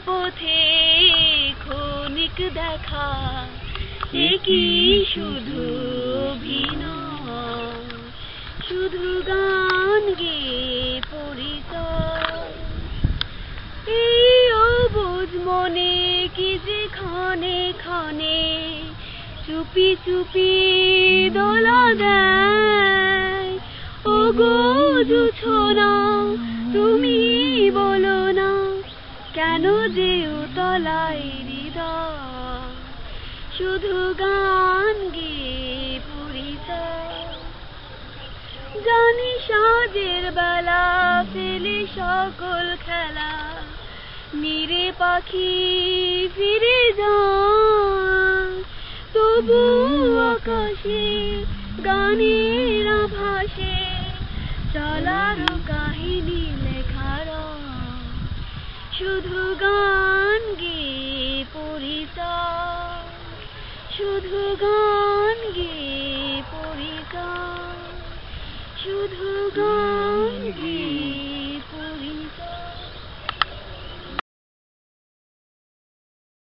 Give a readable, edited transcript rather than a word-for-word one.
পথে ক্ষণিক দেখা, এ কি শুধু অভিনয়, শুধু গান গেয়ে পরিচয়। এই অবুঝ মনে কি যে ক্ষণে ক্ষণে চুপি চুপি দোলা দেয়। ওগো জোছনা তুমি বলো না, কেন যে উতলায় হৃদয়, শুধু গান গেয়ে পরিচয়। জানি সাজের বেলা ফেলে সকল খেলা, নিরে পাখি ফিরে যায়। তবু আকাশে গানের আভাসে চলার কাহিনী লেখার, শুধু গান গেয়ে পরিচয়, শুধু গান